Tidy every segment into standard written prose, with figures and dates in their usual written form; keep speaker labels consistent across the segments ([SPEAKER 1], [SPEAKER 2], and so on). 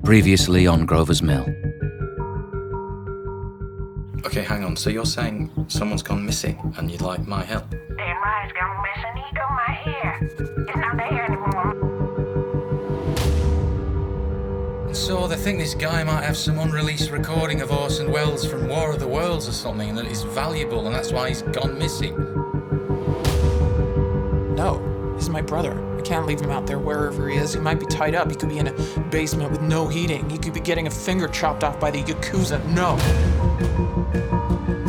[SPEAKER 1] Previously on Grover's Mill.
[SPEAKER 2] Okay, hang on. So you're saying someone's gone missing and you'd like my help?
[SPEAKER 3] Then Ryan's gone missing. He got my hair. It's not there anymore.
[SPEAKER 2] So they think this guy might have some unreleased recording of Orson Welles from War of the Worlds or something, and that it's valuable, and that's why he's gone missing.
[SPEAKER 4] No, this is my brother. I can't leave him out there wherever he is. He might be tied up. He could be in a basement with no heating. He could be getting a finger chopped off by the Yakuza. No.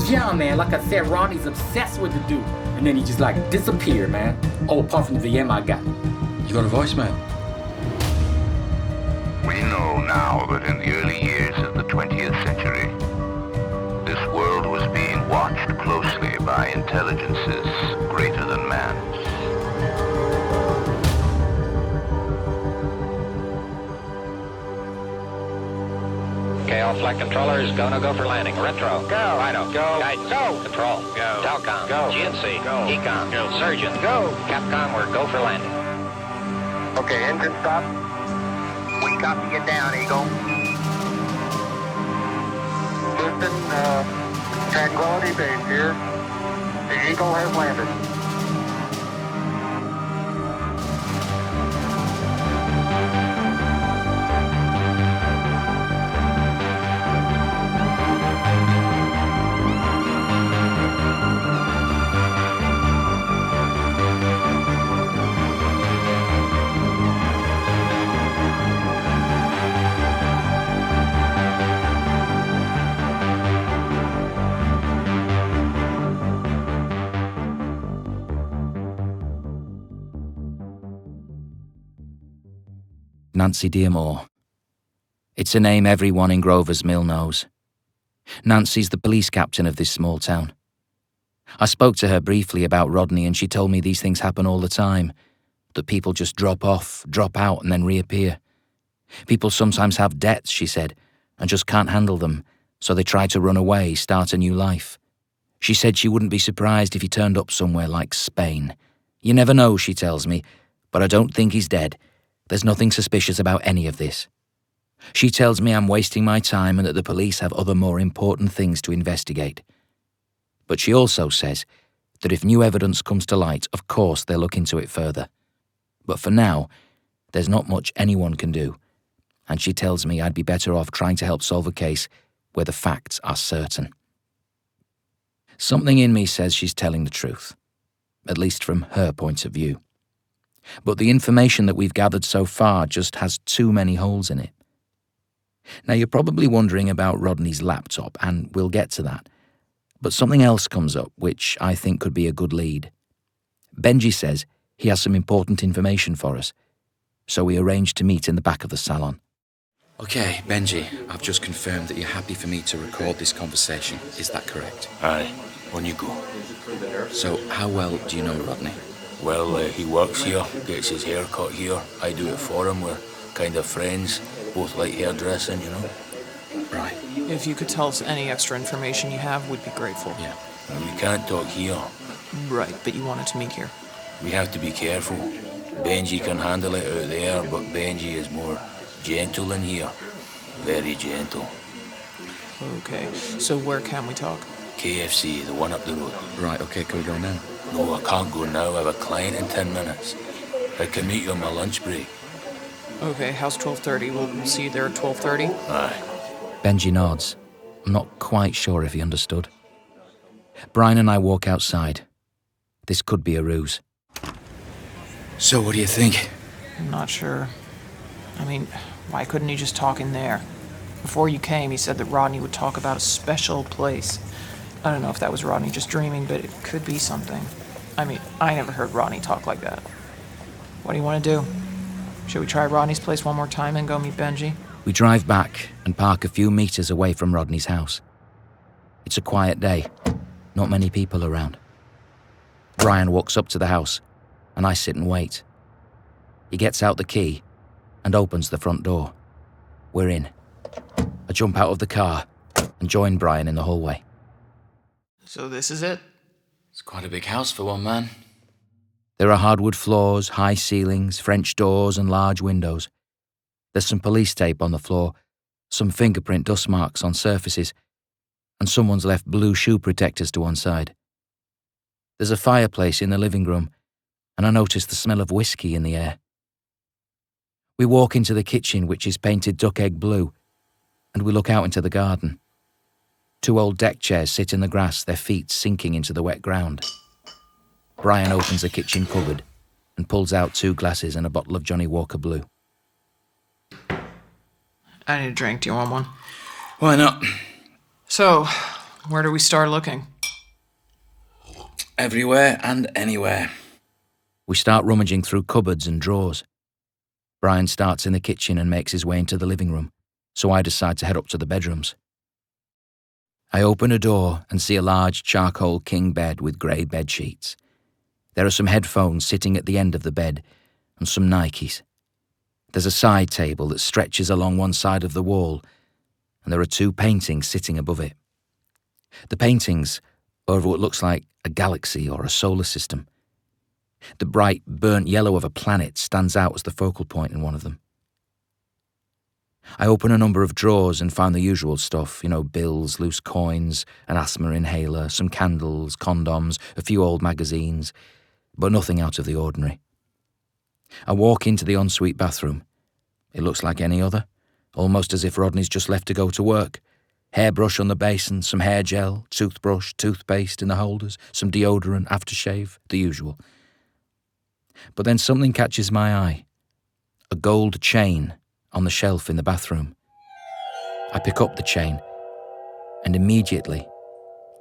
[SPEAKER 5] Yeah, man, like I said, Ronnie's obsessed with the dude. And then he just disappeared, man. Oh, apart from the VM I got.
[SPEAKER 2] You got a voicemail?
[SPEAKER 6] We know now that in the early years of the 20th century, this world was being watched closely by intelligences greater than man's.
[SPEAKER 7] Okay, all flight controllers, go for landing. Retro, go. Rhino, go. Guidance, go. Control, go. Telcom, go. GNC, go. Econ, go. Surgeon, go. Capcom, we're go for landing.
[SPEAKER 6] Okay, engine stop. We copy you down, Eagle. Houston, Tranquility Base here. The Eagle has landed.
[SPEAKER 1] Nancy Dearmore. It's a name everyone in Grover's Mill knows. Nancy's the police captain of this small town. I spoke to her briefly about Rodney and she told me these things happen all the time, that people just drop off, drop out and then reappear. People sometimes have debts, she said, and just can't handle them, so they try to run away, start a new life. She said she wouldn't be surprised if he turned up somewhere like Spain. You never know, she tells me, but I don't think he's dead. There's nothing suspicious about any of this. She tells me I'm wasting my time and that the police have other more important things to investigate. But she also says that if new evidence comes to light, of course they'll look into it further. But for now, there's not much anyone can do, and she tells me I'd be better off trying to help solve a case where the facts are certain. Something in me says she's telling the truth, at least from her point of view. But the information that we've gathered so far just has too many holes in it. Now, you're probably wondering about Rodney's laptop, and we'll get to that. But something else comes up, which I think could be a good lead. Benji says he has some important information for us, so we arranged to meet in the back of the salon. Okay, Benji, I've just confirmed that you're happy for me to record this conversation. Is that correct?
[SPEAKER 8] Aye, on you go.
[SPEAKER 1] So, how well do you know Rodney?
[SPEAKER 8] Well, he works here, gets his hair cut here. I do it for him. We're kind of friends. Both like hairdressing, you know.
[SPEAKER 1] Right.
[SPEAKER 4] If you could tell us any extra information you have, we'd be grateful.
[SPEAKER 1] Yeah.
[SPEAKER 8] And we can't talk here.
[SPEAKER 4] Right, but you wanted to meet here.
[SPEAKER 8] We have to be careful. Benji can handle it out there, but Benji is more gentle in here. Very gentle.
[SPEAKER 4] Okay, so where can we talk?
[SPEAKER 8] KFC, the one up the road.
[SPEAKER 1] Right, okay, can we go now?
[SPEAKER 8] No, I can't go now. I have a client in 10 minutes. I can meet you on my lunch break.
[SPEAKER 4] Okay, how's 12:30? We'll see you there at 12:30?
[SPEAKER 8] Aye.
[SPEAKER 1] Benji nods. I'm not quite sure if he understood. Brian and I walk outside. This could be a ruse. So what do you think?
[SPEAKER 4] I'm not sure. I mean, why couldn't he just talk in there? Before you came, he said that Rodney would talk about a special place. I don't know if that was Rodney just dreaming, but it could be something. I mean, I never heard Rodney talk like that. What do you want to do? Should we try Rodney's place one more time and go meet Benji?
[SPEAKER 1] We drive back and park a few meters away from Rodney's house. It's a quiet day. Not many people around. Brian walks up to the house, and I sit and wait. He gets out the key and opens the front door. We're in. I jump out of the car and join Brian in the hallway.
[SPEAKER 4] So this is it?
[SPEAKER 1] It's quite a big house for one man. There are hardwood floors, high ceilings, French doors and large windows. There's some police tape on the floor, some fingerprint dust marks on surfaces, and someone's left blue shoe protectors to one side. There's a fireplace in the living room, and I notice the smell of whiskey in the air. We walk into the kitchen, which is painted duck egg blue, and we look out into the garden. 2 old deck chairs sit in the grass, their feet sinking into the wet ground. Brian opens the kitchen cupboard and pulls out 2 glasses and a bottle of Johnny Walker Blue.
[SPEAKER 4] I need a drink. Do you want one?
[SPEAKER 1] Why not?
[SPEAKER 4] So, where do we start looking?
[SPEAKER 1] Everywhere and anywhere. We start rummaging through cupboards and drawers. Brian starts in the kitchen and makes his way into the living room, so I decide to head up to the bedrooms. I open a door and see a large charcoal king bed with grey bed sheets. There are some headphones sitting at the end of the bed and some Nikes. There's a side table that stretches along one side of the wall, and there are 2 paintings sitting above it. The paintings are of what looks like a galaxy or a solar system. The bright, burnt yellow of a planet stands out as the focal point in one of them. I open a number of drawers and find the usual stuff, bills, loose coins, an asthma inhaler, some candles, condoms, a few old magazines, but nothing out of the ordinary. I walk into the ensuite bathroom. It looks like any other, almost as if Rodney's just left to go to work. Hairbrush on the basin, some hair gel, toothbrush, toothpaste in the holders, some deodorant, aftershave, the usual. But then something catches my eye. A gold chain on the shelf in the bathroom. I pick up the chain and immediately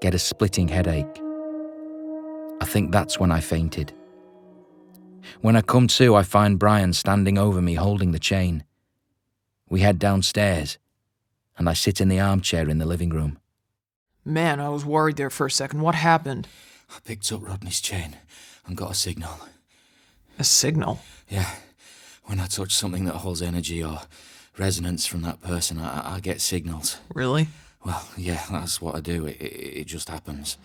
[SPEAKER 1] get a splitting headache. I think that's when I fainted. When I come to, I find Brian standing over me holding the chain. We head downstairs and I sit in the armchair in the living room.
[SPEAKER 4] Man, I was worried there for a second. What happened?
[SPEAKER 8] I picked up Rodney's chain and got a signal.
[SPEAKER 4] A signal?
[SPEAKER 8] Yeah. When I touch something that holds energy or resonance from that person, I get signals.
[SPEAKER 4] Really?
[SPEAKER 8] Well, yeah, that's what I do. It just happens.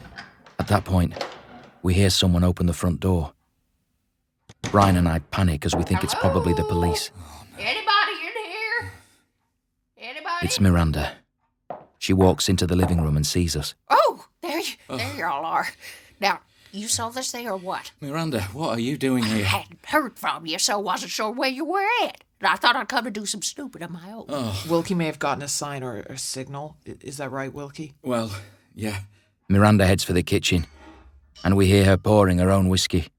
[SPEAKER 1] At that point, we hear someone open the front door. Brian and I panic as we think it's probably the police.
[SPEAKER 3] Anybody in here? Anybody?
[SPEAKER 1] It's Miranda. She walks into the living room and sees us.
[SPEAKER 3] Oh, there you all are. Now, you saw this thing or what?
[SPEAKER 8] Miranda, what are you doing
[SPEAKER 3] I
[SPEAKER 8] here?
[SPEAKER 3] hadn't heard from you, so wasn't sure where you were at. And I thought I'd come to do some snooping of my own.
[SPEAKER 4] Wilkie may have gotten a sign or a signal. Is that right, Wilkie?
[SPEAKER 8] Well, yeah.
[SPEAKER 1] Miranda heads for the kitchen, and we hear her pouring her own whiskey.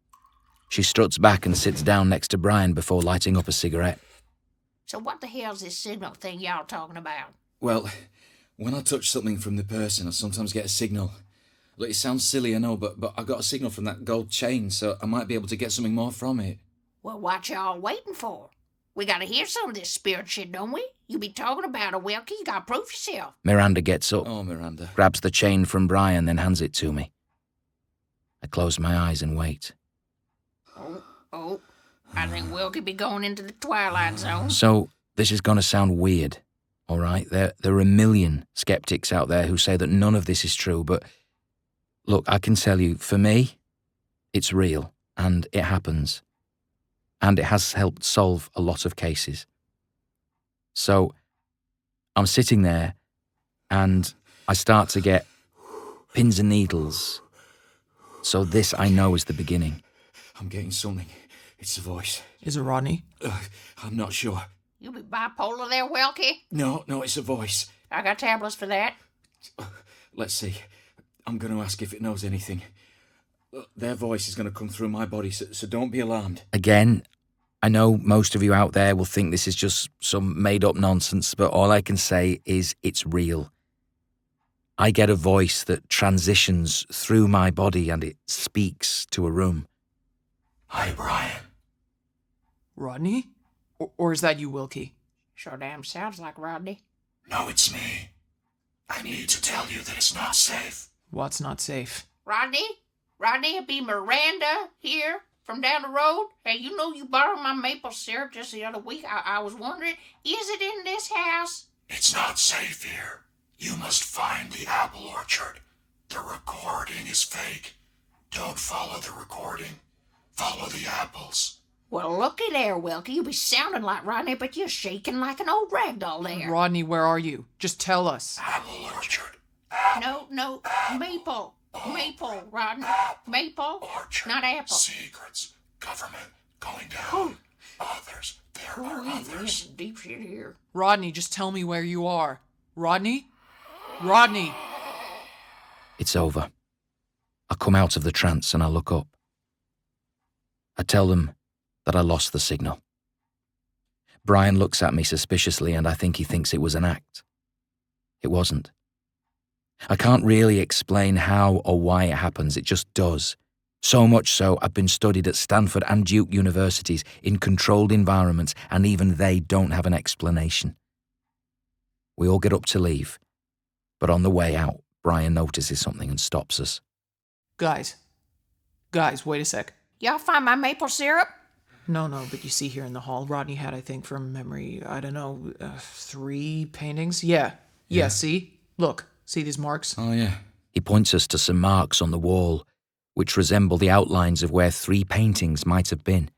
[SPEAKER 1] She struts back and sits down next to Brian before lighting up a cigarette.
[SPEAKER 3] So what the hell's this signal thing y'all talking about?
[SPEAKER 8] Well, when I touch something from the person, I sometimes get a signal. Look, it sounds silly, I know, but I got a signal from that gold chain, so I might be able to get something more from it.
[SPEAKER 3] Well, what y'all waiting for? We gotta hear some of this spirit shit, don't we? You be talking about it, Wilkie. You gotta prove yourself.
[SPEAKER 1] Miranda gets up,
[SPEAKER 8] Oh, Miranda.
[SPEAKER 1] grabs the chain from Brian, then hands it to me. I close my eyes and wait.
[SPEAKER 3] Oh, I think Wilkie be going into the twilight zone.
[SPEAKER 1] So, this is going to sound weird, all right? There are a million skeptics out there who say that none of this is true, but look, I can tell you, for me, it's real, and it happens. And it has helped solve a lot of cases. So, I'm sitting there, and I start to get pins and needles. So this, I know, is the beginning.
[SPEAKER 8] I'm getting something. It's a voice.
[SPEAKER 4] Is it Rodney?
[SPEAKER 8] I'm not sure.
[SPEAKER 3] You be bipolar there, Wilkie?
[SPEAKER 8] No, it's a voice.
[SPEAKER 3] I got tablets for that.
[SPEAKER 8] Let's see. I'm going to ask if it knows anything. Their voice is going to come through my body, so don't be alarmed.
[SPEAKER 1] Again, I know most of you out there will think this is just some made-up nonsense, but all I can say is it's real. I get a voice that transitions through my body and it speaks to a room.
[SPEAKER 8] Hi, Brian.
[SPEAKER 4] Rodney? Or is that you, Wilkie?
[SPEAKER 3] Sure damn sounds like Rodney.
[SPEAKER 8] No, it's me. I need to tell you that it's not safe.
[SPEAKER 4] What's not safe?
[SPEAKER 3] Rodney, it be Miranda here from down the road. Hey, you know you borrowed my maple syrup just the other week. I was wondering, is it in this house?
[SPEAKER 9] It's not safe here. You must find the apple orchard. The recording is fake. Don't follow the recording. Follow the apples.
[SPEAKER 3] Well, looky there, Wilkie. You be sounding like Rodney, but you're shaking like an old ragdoll there.
[SPEAKER 4] Rodney, where are you? Just tell us.
[SPEAKER 9] Apple orchard.
[SPEAKER 3] No, Maple, Rodney. Maple,
[SPEAKER 9] Orchard.
[SPEAKER 3] not Apple.
[SPEAKER 9] Secrets. Government. Going down. Others. There are
[SPEAKER 3] There's
[SPEAKER 9] others.
[SPEAKER 3] some deep shit here.
[SPEAKER 4] Rodney, just tell me where you are. Rodney? Rodney!
[SPEAKER 1] It's over. I come out of the trance and I look up. I tell them that I lost the signal. Brian looks at me suspiciously and I think he thinks it was an act. It wasn't. I can't really explain how or why it happens, it just does. So much so, I've been studied at Stanford and Duke universities in controlled environments, and even they don't have an explanation. We all get up to leave, but on the way out, Brian notices something and stops us.
[SPEAKER 4] Guys, wait a sec.
[SPEAKER 3] Y'all find my maple syrup?
[SPEAKER 4] No, but you see here in the hall, Rodney had, I think, from memory, 3 paintings? Yeah, see? Look, see these marks?
[SPEAKER 8] Oh, yeah.
[SPEAKER 1] He points us to some marks on the wall, which resemble the outlines of where 3 paintings might have been.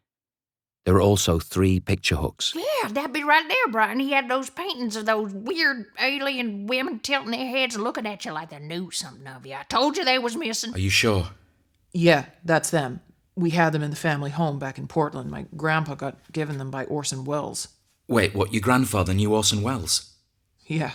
[SPEAKER 1] There are also 3 picture hooks.
[SPEAKER 3] Yeah, that'd be right there, Brian. He had those paintings of those weird alien women tilting their heads and looking at you like they knew something of you. I told you they was missing.
[SPEAKER 8] Are you sure?
[SPEAKER 4] Yeah, that's them. We had them in the family home back in Portland. My grandpa got given them by Orson Welles.
[SPEAKER 8] Wait, what, your grandfather knew Orson Welles?
[SPEAKER 4] Yeah.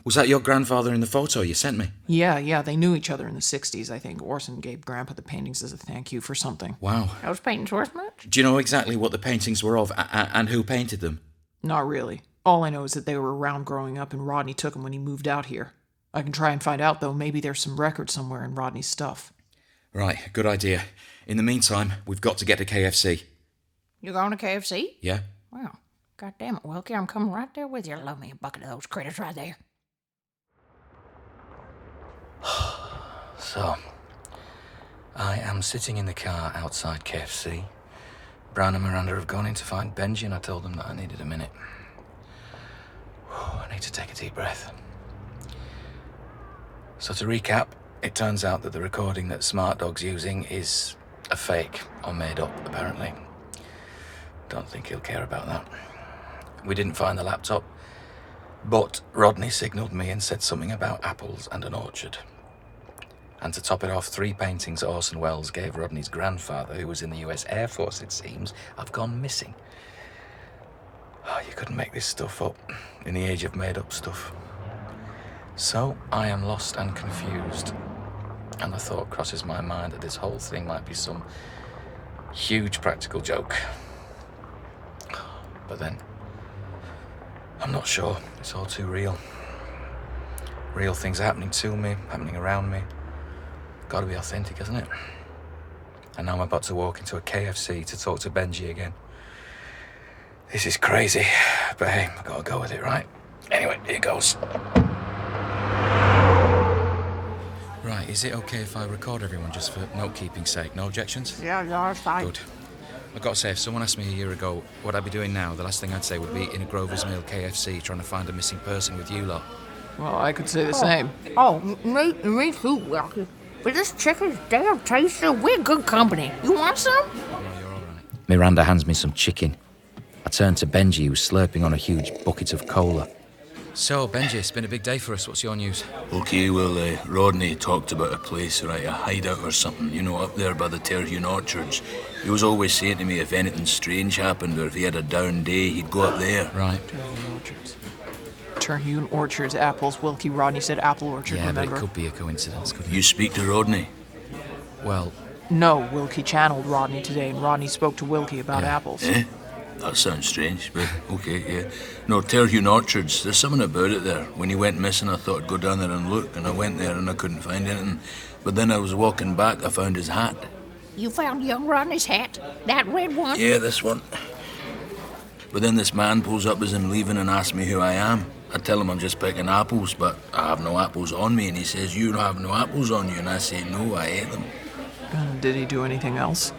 [SPEAKER 8] Was that your grandfather in the photo you sent me?
[SPEAKER 4] Yeah, they knew each other in the 60s, I think. Orson gave Grandpa the paintings as a thank you for something.
[SPEAKER 8] Wow.
[SPEAKER 3] Those paintings worth much?
[SPEAKER 8] Do you know exactly what the paintings were of and who painted them?
[SPEAKER 4] Not really. All I know is that they were around growing up and Rodney took them when he moved out here. I can try and find out, though. Maybe there's some record somewhere in Rodney's stuff.
[SPEAKER 8] Right, good idea. In the meantime, we've got to get to KFC.
[SPEAKER 3] You going to KFC?
[SPEAKER 8] Yeah?
[SPEAKER 3] Well, God damn it, Wilkie, I'm coming right there with you. Love me a bucket of those critters right there.
[SPEAKER 1] So, I am sitting in the car outside KFC. Brown and Miranda have gone in to find Benji, and I told them that I needed a minute. I need to take a deep breath. So to recap, it turns out that the recording that Smart Dog's using is a fake, or made up, apparently. Don't think he'll care about that. We didn't find the laptop, but Rodney signalled me and said something about apples and an orchard. And to top it off, 3 paintings Orson Welles gave Rodney's grandfather, who was in the US Air Force, it seems, have gone missing. Oh, you couldn't make this stuff up in the age of made-up stuff. So I am lost and confused. And the thought crosses my mind that this whole thing might be some huge practical joke. But then, I'm not sure. It's all too real. Real things are happening to me, happening around me. Gotta be authentic, isn't it? And now I'm about to walk into a KFC to talk to Benji again. This is crazy, but hey, I've gotta go with it, right? Anyway, here goes. Right, is it okay if I record everyone just for note-keeping's sake? No objections?
[SPEAKER 3] Yeah, it's fine.
[SPEAKER 1] Good. I've got to say, if someone asked me a year ago what I'd be doing now, the last thing I'd say would be in a Grover's Mill KFC trying to find a missing person with you lot.
[SPEAKER 4] Well, I could say the same.
[SPEAKER 3] Oh, me too, Wilkie. But this chicken's damn tasty. We're good company. You want some?
[SPEAKER 1] Oh, you're all right. Miranda hands me some chicken. I turn to Benji, who's slurping on a huge bucket of cola. So, Benji, it's been a big day for us. What's your news?
[SPEAKER 9] Okay, well, Rodney talked about a place, right, a hideout or something, you know, up there by the Terhune Orchards. He was always saying to me if anything strange happened or if he had a down day, he'd go up there.
[SPEAKER 1] Right.
[SPEAKER 4] Terhune Orchards, apples. Wilkie, Rodney said apple orchard,
[SPEAKER 1] Yeah,
[SPEAKER 4] remember?
[SPEAKER 1] but it could be a coincidence, couldn't
[SPEAKER 9] You
[SPEAKER 1] it?
[SPEAKER 9] speak to Rodney?
[SPEAKER 1] Well,
[SPEAKER 4] No, Wilkie channeled Rodney today, and Rodney spoke to Wilkie about
[SPEAKER 1] Yeah.
[SPEAKER 4] apples.
[SPEAKER 9] Eh? That sounds strange, but okay, yeah. No, Terhune Orchards, there's something about it there. When he went missing, I thought I'd go down there and look, and I went there and I couldn't find anything. But then I was walking back, I found his hat.
[SPEAKER 3] You found young Rodney's hat? That red one?
[SPEAKER 9] Yeah, this one. But then this man pulls up as I'm leaving and asks me who I am. I tell him I'm just picking apples, but I have no apples on me, and he says, you don't have no apples on you, and I say, no, I ate them.
[SPEAKER 4] Did he do anything else?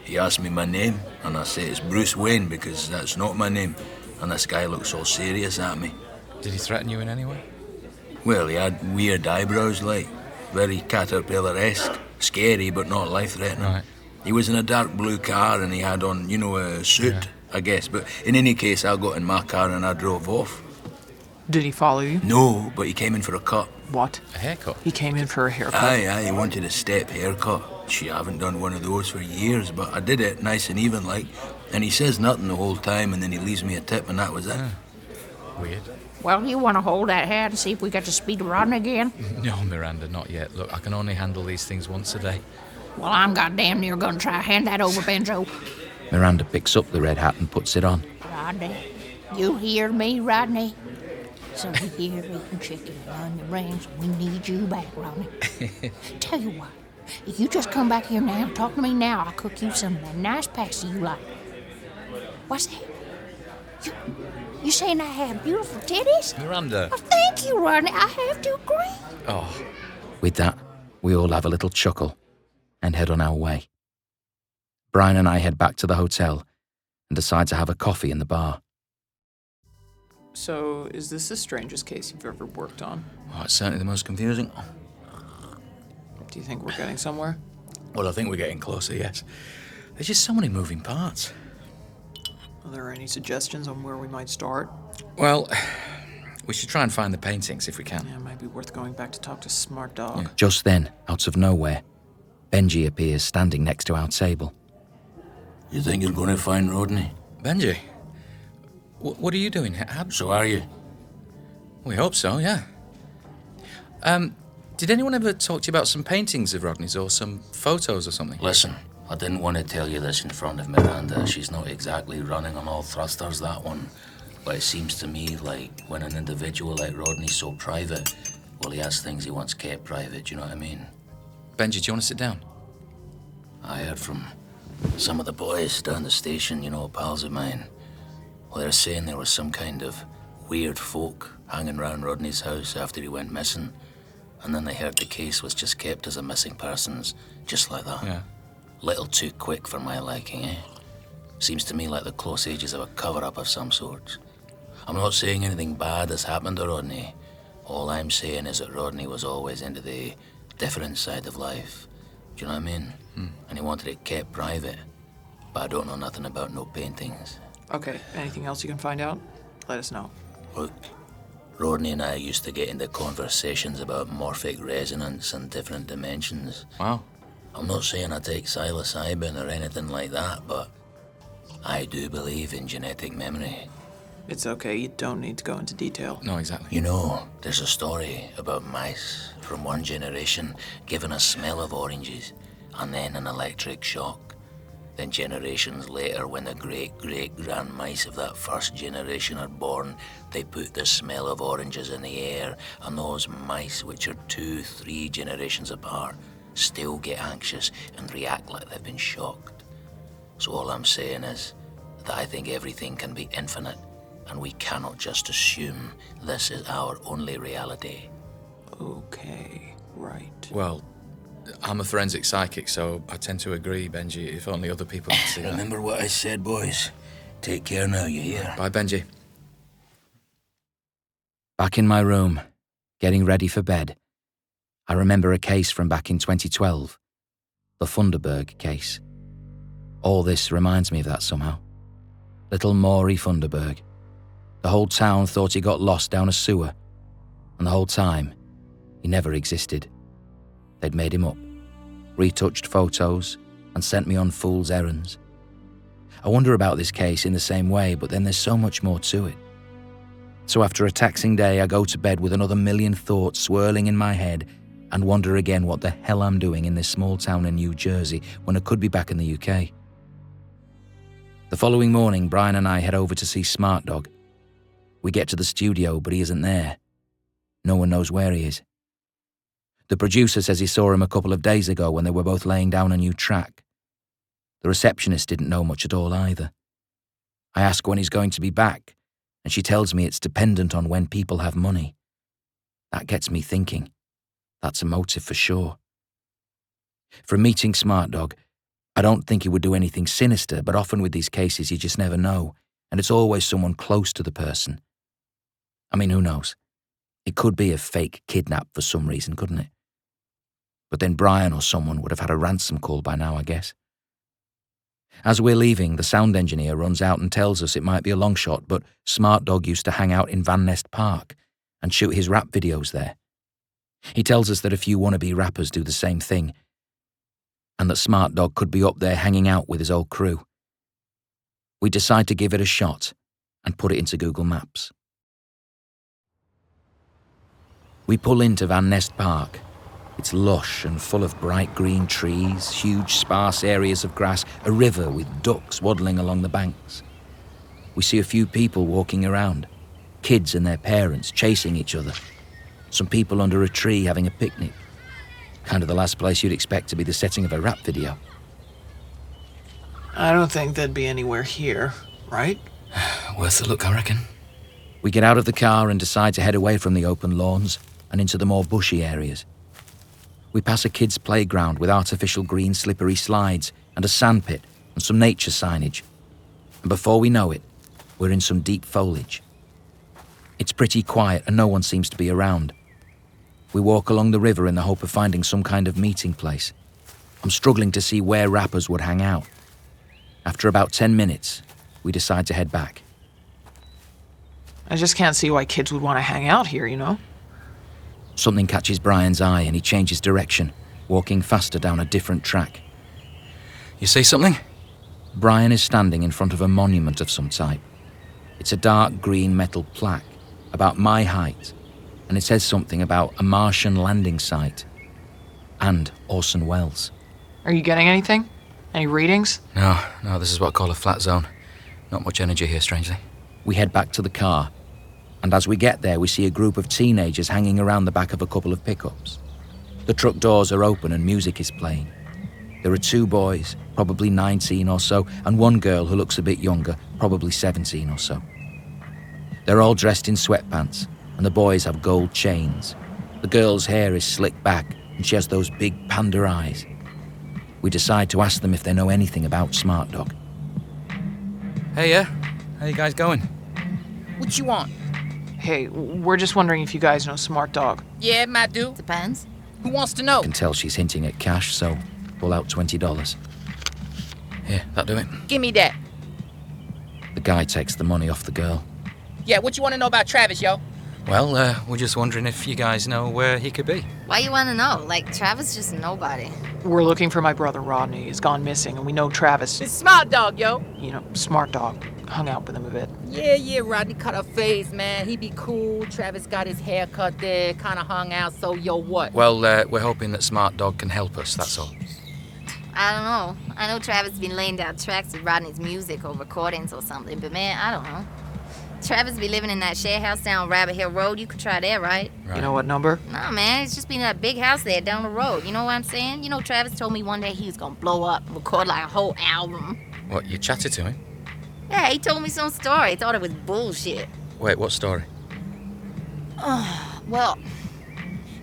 [SPEAKER 9] He asked me my name, and I say it's Bruce Wayne, because that's not my name. And this guy looks all serious at me.
[SPEAKER 1] did he threaten you in any way?
[SPEAKER 9] Well, he had weird eyebrows, like. Very Caterpillar-esque. Scary, but not life-threatening.
[SPEAKER 1] Right.
[SPEAKER 9] He was in a dark blue car and he had on, a suit, I guess. But in any case, I got in my car and I drove off.
[SPEAKER 4] Did he follow you?
[SPEAKER 9] No, but he came in for a cut.
[SPEAKER 4] What?
[SPEAKER 2] A haircut?
[SPEAKER 4] He came in for a haircut?
[SPEAKER 9] Aye, he wanted a step haircut. I haven't done one of those for years, but I did it nice and even like. And he says nothing the whole time and then he leaves me a tip and that was it.
[SPEAKER 2] Weird.
[SPEAKER 3] Well, you want to hold that hand and see if we get to speed Rodney again?
[SPEAKER 2] No, Miranda, not yet. Look, I can only handle these things once a day.
[SPEAKER 3] Well, I'm goddamn near gonna try hand that over, Benjo.
[SPEAKER 1] Miranda picks up the red hat and puts it on.
[SPEAKER 3] Rodney, you hear me, Rodney? So we here eating chicken and onion rings. We need you back, Rodney. Tell you what, if you just come back here now, talk to me now, I'll cook you some of that nice pasta you like. What's that? You saying I have beautiful titties?
[SPEAKER 2] Miranda.
[SPEAKER 3] Oh, thank you, Rodney. I have to agree.
[SPEAKER 2] Oh,
[SPEAKER 1] With that, we all have a little chuckle and head on our way. Brian and I head back to the hotel and decide to have a coffee in the bar.
[SPEAKER 4] So, is this the strangest case you've ever worked on?
[SPEAKER 2] well, it's certainly the most confusing.
[SPEAKER 4] Do you think we're getting somewhere?
[SPEAKER 2] Well, I think we're getting closer, yes. There's just so many moving parts.
[SPEAKER 4] Are there any suggestions on where we might start?
[SPEAKER 2] Well, we should try and find the paintings if we can.
[SPEAKER 4] Yeah, it might be worth going back to talk to Smart Dog.
[SPEAKER 1] Just then, out of nowhere, Benji appears standing next to our table.
[SPEAKER 9] You think you're going to find Rodney?
[SPEAKER 2] Benji, what are you doing here?
[SPEAKER 9] So are you?
[SPEAKER 2] We hope so, yeah. Did anyone ever talk to you about some paintings of Rodney's or some photos or something?
[SPEAKER 9] Listen, I didn't want to tell you this in front of Miranda. She's not exactly running on all thrusters, that one. But it seems to me like when an individual like Rodney's so private, well, he has things he wants kept private, you know what I mean?
[SPEAKER 2] Benji, do you want to sit down?
[SPEAKER 9] I heard from some of the boys down the station, pals of mine. Well, they're saying there was some kind of weird folk hanging around Rodney's house after he went missing. And then they heard the case was just kept as a missing persons, just like that.
[SPEAKER 2] Yeah.
[SPEAKER 9] Little too quick for my liking, eh? Seems to me like the close ages of a cover-up of some sort. I'm not saying anything bad has happened to Rodney. All I'm saying is that Rodney was always into the different side of life. Do you know what I mean? And he wanted it kept private. But I don't know nothing about no paintings.
[SPEAKER 4] Okay, anything else you can find out? Let us know.
[SPEAKER 9] Look, Rodney and I used to get into conversations about morphic resonance and different dimensions.
[SPEAKER 2] Wow.
[SPEAKER 9] I'm not saying I take psilocybin or anything like that, but I do believe in genetic memory.
[SPEAKER 4] It's okay, you don't need to go into detail.
[SPEAKER 2] No, exactly.
[SPEAKER 9] You know, there's a story about mice from one generation given a smell of oranges and then an electric shock. Then generations later, when the great-great-grand mice of that first generation are born, they put the smell of oranges in the air, and those mice, which are 2-3 generations apart, still get anxious and react like they've been shocked. So all I'm saying is that I think everything can be infinite, and we cannot just assume this is our only reality.
[SPEAKER 4] Okay, right.
[SPEAKER 2] Well, I'm a forensic psychic, so I tend to agree, Benji, if only other people could see that.
[SPEAKER 9] Remember what I said, boys? Take care now, you hear?
[SPEAKER 2] Bye, Benji.
[SPEAKER 1] Back in my room, getting ready for bed, I remember a case from back in 2012, the Funderburg case. All this reminds me of that somehow. Little Maury Funderburg. The whole town thought he got lost down a sewer, and the whole time, he never existed. They'd made him up, retouched photos, and sent me on fool's errands. I wonder about this case in the same way, but then there's so much more to it. So after a taxing day, I go to bed with another million thoughts swirling in my head and wonder again what the hell I'm doing in this small town in New Jersey when I could be back in the UK. The following morning, Brian and I head over to see Smart Dog. We get to the studio, but he isn't there. No one knows where he is. The producer says he saw him a couple of days ago when they were both laying down a new track. The receptionist didn't know much at all either. I ask when he's going to be back, and she tells me it's dependent on when people have money. That gets me thinking. That's a motive for sure. From meeting Smart Dog, I don't think he would do anything sinister, but often with these cases you just never know, and it's always someone close to the person. I mean, who knows? It could be a fake kidnap for some reason, couldn't it? But then Brian or someone would have had a ransom call by now, I guess. As we're leaving, the sound engineer runs out and tells us it might be a long shot, but Smart Dog used to hang out in Van Nest Park and shoot his rap videos there. He tells us that a few wannabe rappers do the same thing, and that Smart Dog could be up there hanging out with his old crew. We decide to give it a shot and put it into Google Maps. We pull into Van Nest Park. It's lush and full of bright green trees, huge sparse areas of grass, a river with ducks waddling along the banks. We see a few people walking around, kids and their parents chasing each other, some people under a tree having a picnic. Kind of the last place you'd expect to be the setting of a rap video.
[SPEAKER 4] I don't think there'd be anywhere here, right?
[SPEAKER 1] Worth a look, I reckon. We get out of the car and decide to head away from the open lawns and into the more bushy areas. We pass a kids' playground with artificial green slippery slides and a sandpit and some nature signage. And before we know it, we're in some deep foliage. It's pretty quiet and no one seems to be around. We walk along the river in the hope of finding some kind of meeting place. I'm struggling to see where rappers would hang out. After about 10 minutes, we decide to head back.
[SPEAKER 4] I just can't see why kids would want to hang out here, you know?
[SPEAKER 1] Something catches Brian's eye and he changes direction, walking faster down a different track.
[SPEAKER 8] You see something?
[SPEAKER 1] Brian is standing in front of a monument of some type. It's a dark green metal plaque, about my height, and it says something about a Martian landing site and Orson Welles.
[SPEAKER 4] Are you getting anything? Any readings?
[SPEAKER 8] No, this is what I call a flat zone. Not much energy here, strangely.
[SPEAKER 1] We head back to the car, and as we get there, we see a group of teenagers hanging around the back of a couple of pickups. The truck doors are open and music is playing. There are two boys, probably 19 or so, and one girl who looks a bit younger, probably 17 or so. They're all dressed in sweatpants, and the boys have gold chains. The girl's hair is slicked back, and she has those big panda eyes. We decide to ask them if they know anything about Smart Dog.
[SPEAKER 8] Hey, yeah? How you guys going?
[SPEAKER 10] What you want?
[SPEAKER 4] Hey, we're just wondering if you guys know Smart Dog.
[SPEAKER 10] Yeah, might do.
[SPEAKER 3] Depends.
[SPEAKER 10] Who wants to know?
[SPEAKER 1] I can tell she's hinting at cash, so pull out $20.
[SPEAKER 8] Here, that'll do it.
[SPEAKER 10] Give me that.
[SPEAKER 1] The guy takes the money off the girl.
[SPEAKER 10] Yeah, what you want to know about Travis, yo?
[SPEAKER 8] Well, we're just wondering if you guys know where he could be.
[SPEAKER 11] Why you want to know? Like, Travis just nobody.
[SPEAKER 4] We're looking for my brother Rodney. He's gone missing, and we know Travis.
[SPEAKER 10] It's Smart Dog, yo.
[SPEAKER 4] You know, Smart Dog. Hung out with him a bit.
[SPEAKER 10] Yeah, Rodney cut her face, man. He be cool. Travis got his hair cut there, kind of hung out, so yo what?
[SPEAKER 8] Well, we're hoping that Smart Dog can help us, that's all.
[SPEAKER 11] I don't know. I know Travis been laying down tracks with Rodney's music or recordings or something, but man, I don't know. Travis be living in that share house down Rabbit Hill Road. You could try there, right?
[SPEAKER 4] You know what number?
[SPEAKER 11] Nah, man, it's just been that big house there down the road. You know what I'm saying? You know, Travis told me one day he was gonna blow up and record like a whole album.
[SPEAKER 8] What, you chatted to him?
[SPEAKER 11] Yeah, he told me some story. I thought it was bullshit.
[SPEAKER 8] Wait, what story?
[SPEAKER 11] Well,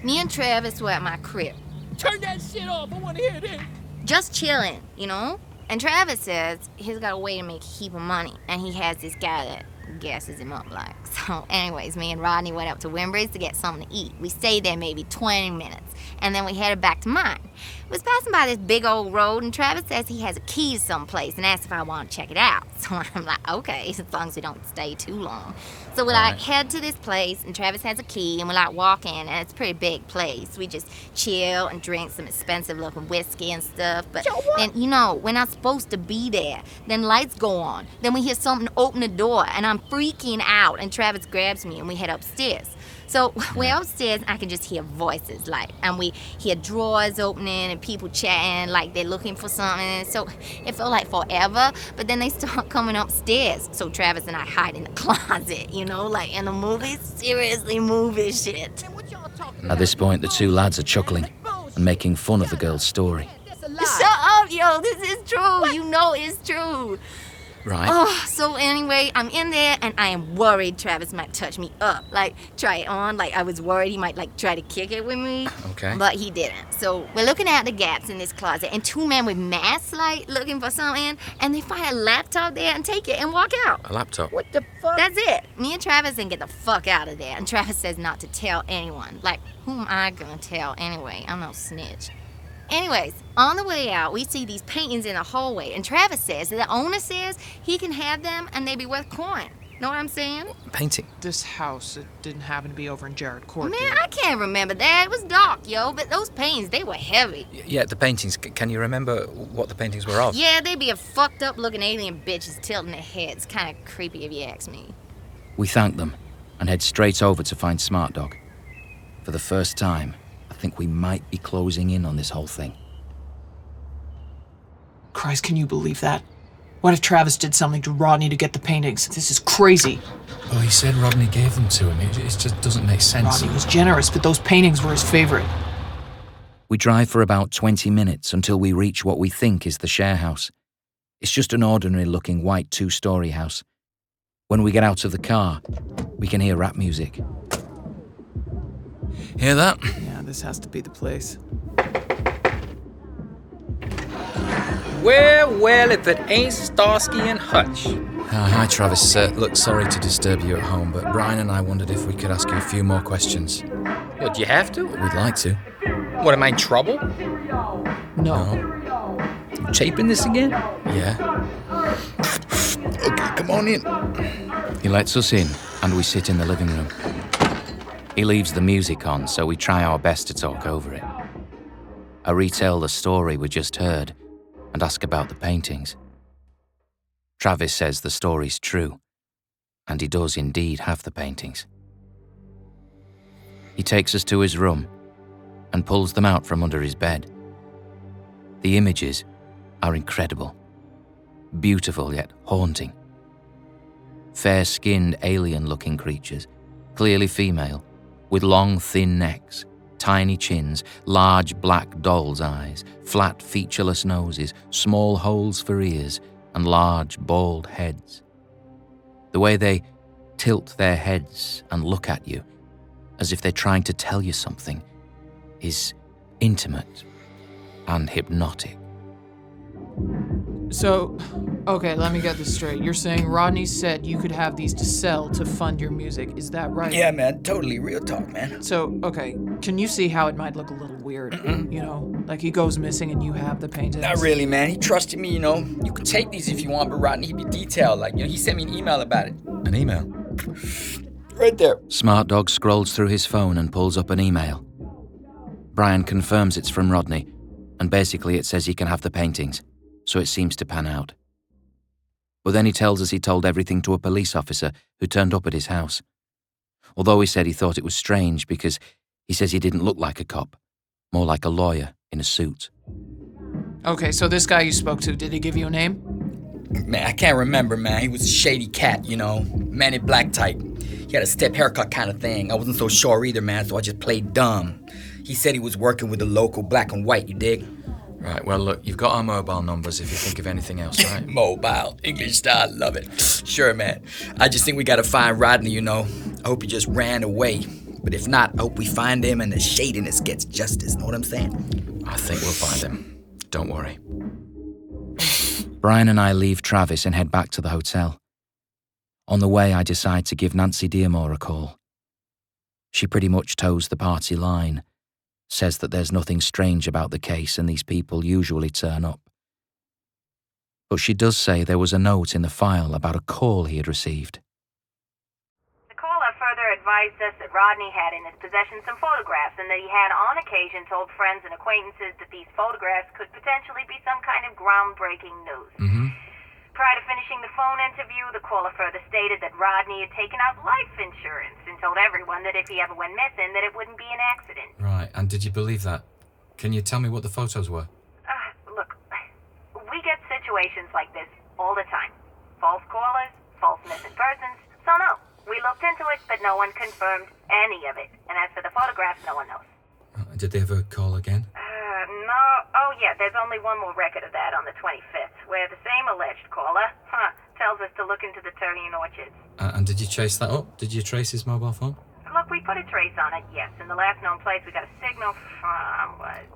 [SPEAKER 11] me and Travis were at my crib.
[SPEAKER 10] Turn that shit off. I want to hear this.
[SPEAKER 11] Just chilling, you know? And Travis says he's got a way to make a heap of money, and he has this guy that gasses him up like. So anyways, me and Rodney went up to Wimbridge to get something to eat. We stayed there maybe 20 minutes, and then we headed back to mine. We was passing by this big old road, and Travis says he has a key to some place and asked if I want to check it out. So I'm like, okay, as long as we don't stay too long. So we like head to this place, and Travis has a key, and we like walk in, and it's a pretty big place. We just chill and drink some expensive looking whiskey and stuff. But then, you know, we're not supposed to be there. Then lights go on. Then we hear something open the door, and I'm freaking out, and Travis grabs me, and we head upstairs. So we're upstairs, and I can just hear voices, like, and we hear drawers opening and people chatting like they're looking for something. So it felt like forever, but then they start coming upstairs. So Travis and I hide in the closet, you know, like in the movies. Seriously, movie shit.
[SPEAKER 1] At this point, the two lads are chuckling and making fun of the girl's story.
[SPEAKER 11] Shut up, yo, this is true. You know it's true.
[SPEAKER 8] Right.
[SPEAKER 11] Oh, so anyway, I'm in there, and I am worried Travis might touch me up. Like, try it on. Like, I was worried he might, like, try to kick it with me.
[SPEAKER 8] Okay.
[SPEAKER 11] But he didn't. So we're looking at the gaps in this closet, and two men with masks, like, looking for something, and they find a laptop there and take it and walk out.
[SPEAKER 8] A laptop?
[SPEAKER 10] What the fuck?
[SPEAKER 11] That's it. Me and Travis didn't get the fuck out of there, and Travis says not to tell anyone. Like, who am I gonna tell anyway? I'm no snitch. Anyways, on the way out, we see these paintings in the hallway, and Travis says that the owner says he can have them and they be worth coin. Know what I'm saying?
[SPEAKER 1] Painting?
[SPEAKER 4] This house, it didn't happen to be over in Jared Court,
[SPEAKER 11] Man,
[SPEAKER 4] did it?
[SPEAKER 11] I can't remember that. It was dark, yo, but those paintings, they were heavy.
[SPEAKER 1] Yeah, the paintings. Can you remember what the paintings were of?
[SPEAKER 11] Yeah, they be a fucked up looking alien bitches tilting their heads. Kind of creepy if you ask me.
[SPEAKER 1] We thank them and head straight over to find Smart Dog. For the first time, I think we might be closing in on this whole thing.
[SPEAKER 4] Christ, can you believe that? What if Travis did something to Rodney to get the paintings? This is crazy.
[SPEAKER 2] Well, he said Rodney gave them to him. It just doesn't make sense.
[SPEAKER 4] Rodney was generous, but those paintings were his favorite.
[SPEAKER 1] We drive for about 20 minutes until we reach what we think is the share house. It's just an ordinary-looking white 2-story house. When we get out of the car, we can hear rap music.
[SPEAKER 2] Hear that?
[SPEAKER 4] Yeah, this has to be the place.
[SPEAKER 12] Well, if it ain't Starsky and Hutch.
[SPEAKER 2] Hi, Travis. Look, sorry to disturb you at home, but Brian and I wondered if we could ask you a few more questions.
[SPEAKER 12] What, do you have to?
[SPEAKER 2] We'd like to.
[SPEAKER 12] What, am I in trouble?
[SPEAKER 4] No.
[SPEAKER 12] You chaping this again?
[SPEAKER 2] Yeah.
[SPEAKER 9] Okay, come on in.
[SPEAKER 1] He lets us in, and we sit in the living room. He leaves the music on, so we try our best to talk over it. I retell the story we just heard and ask about the paintings. Travis says the story's true, and he does indeed have the paintings. He takes us to his room and pulls them out from under his bed. The images are incredible, beautiful yet haunting. Fair-skinned, alien-looking creatures, clearly female, with long, thin necks, tiny chins, large black doll's eyes, flat, featureless noses, small holes for ears, and large, bald heads. The way they tilt their heads and look at you, as if they're trying to tell you something, is intimate and hypnotic.
[SPEAKER 4] So, okay, let me get this straight. You're saying Rodney said you could have these to sell to fund your music. Is that right?
[SPEAKER 12] Yeah, man, totally real talk, man.
[SPEAKER 4] So, okay, can you see how it might look a little weird? You know, like he goes missing and you have the paintings?
[SPEAKER 12] Not really, man. He trusted me, you know. You could take these if you want, but Rodney, he'd be detailed. Like, you know, he sent me an email about it.
[SPEAKER 2] An email?
[SPEAKER 12] Right there.
[SPEAKER 1] Smart Dog scrolls through his phone and pulls up an email. Brian confirms it's from Rodney, and basically it says he can have the paintings, so it seems to pan out. But then he tells us he told everything to a police officer who turned up at his house. Although he said he thought it was strange because he says he didn't look like a cop, more like a lawyer in a suit.
[SPEAKER 4] Okay, so this guy you spoke to, did he give you a name?
[SPEAKER 12] Man, I can't remember, man. He was a shady cat, you know. Man in black type. He had a step haircut kind of thing. I wasn't so sure either, man, so I just played dumb. He said he was working with the local black and white, you dig?
[SPEAKER 2] Right, well, look, you've got our mobile numbers if you think of anything else, right?
[SPEAKER 12] Mobile. English style, love it. Sure, man. I just think we gotta find Rodney, you know. I hope he just ran away. But if not, I hope we find him and the shadiness gets justice, know what I'm saying?
[SPEAKER 2] I think we'll find him. Don't worry.
[SPEAKER 1] Brian and I leave Travis and head back to the hotel. On the way, I decide to give Nancy Dearmore a call. She pretty much toes the party line, says that there's nothing strange about the case and these people usually turn up. But she does say there was a note in the file about a call he had received.
[SPEAKER 13] The caller further advised us that Rodney had in his possession some photographs and that he had on occasion told friends and acquaintances that these photographs could potentially be some kind of groundbreaking news. Prior to finishing the phone interview, the caller further stated that Rodney had taken out life insurance and told everyone that if he ever went missing, that it wouldn't be an accident.
[SPEAKER 2] Right, and did you believe that? Can you tell me what the photos were?
[SPEAKER 13] Look, we get situations like this all the time. False callers, false missing persons. So no, we looked into it, but no one confirmed any of it. And as for the photographs, no one knows.
[SPEAKER 2] Did they ever call again?
[SPEAKER 13] No. Oh, yeah, there's only one more record of that on the 25th, where the same alleged caller, tells us to look into the Turrian orchards.
[SPEAKER 2] And did you chase that up? Did you trace his mobile phone?
[SPEAKER 13] Look, we put a trace on it, yes. And the last known place we got a signal from was...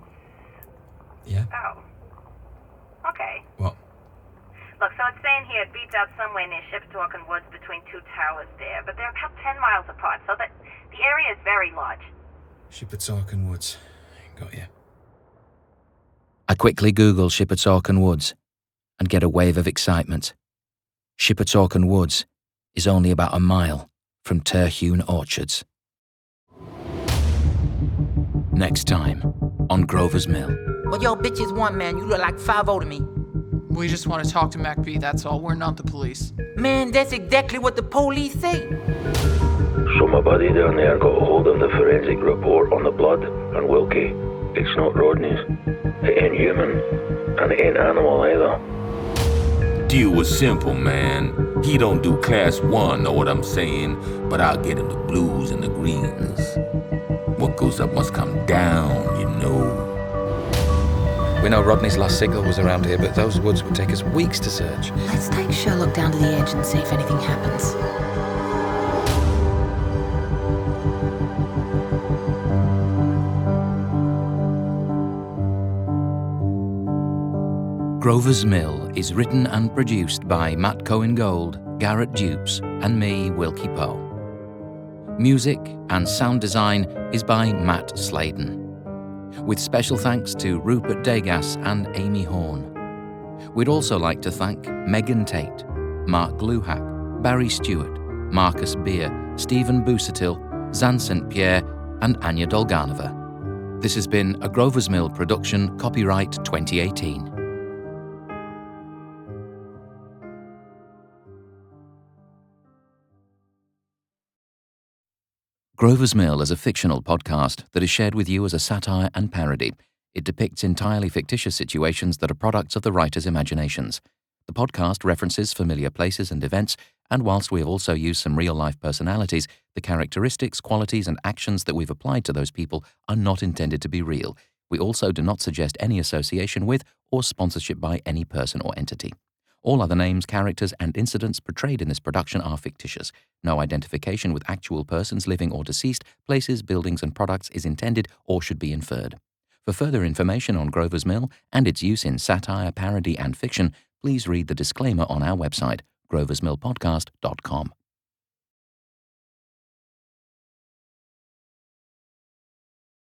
[SPEAKER 2] Yeah?
[SPEAKER 13] Oh. Okay.
[SPEAKER 2] What?
[SPEAKER 13] Look, so it's saying here it beeps out somewhere near Shipstalking Woods between two towers there, but they're about 10 miles apart, so that the area is very large.
[SPEAKER 2] Shipstalking Woods. Got you.
[SPEAKER 1] I quickly Google Shippertalken Woods and get a wave of excitement. Shippertalken Woods is only about a mile from Terhune Orchards. Next time on Grover's Mill.
[SPEAKER 10] What y'all bitches want, man? You look like 5-0 to me.
[SPEAKER 4] We just want to talk to MacB, that's all. We're not the police.
[SPEAKER 10] Man, that's exactly what the police say.
[SPEAKER 14] Somebody down there got a hold of the forensic report on the blood and Wilkie. It's not Rodney's. It ain't human, and it ain't animal either.
[SPEAKER 15] Deal was simple, man. He don't do class 1, know what I'm saying? But I'll get him the blues and the greens. What goes up must come down, you know.
[SPEAKER 2] We know Rodney's last signal was around here, but those woods would take us weeks to search.
[SPEAKER 16] Let's take Sherlock down to the edge and see if anything happens.
[SPEAKER 1] Grover's Mill is written and produced by Matt Cohen-Gold, Garrett Dupes, and me, Wilkie Poe. Music and sound design is by Matt Sladen, with special thanks to Rupert Degas and Amy Horn. We'd also like to thank Megan Tate, Mark Luhack, Barry Stewart, Marcus Beer, Stephen Busatil, Zan St. Pierre, and Anya Dolganova. This has been a Grover's Mill production, copyright 2018. Grover's Mill is a fictional podcast that is shared with you as a satire and parody. It depicts entirely fictitious situations that are products of the writer's imaginations. The podcast references familiar places and events, and whilst we have also used some real-life personalities, the characteristics, qualities, and actions that we've applied to those people are not intended to be real. We also do not suggest any association with or sponsorship by any person or entity. All other names, characters, and incidents portrayed in this production are fictitious. No identification with actual persons living or deceased, places, buildings, and products is intended or should be inferred. For further information on Grover's Mill and its use in satire, parody, and fiction, please read the disclaimer on our website, groversmillpodcast.com.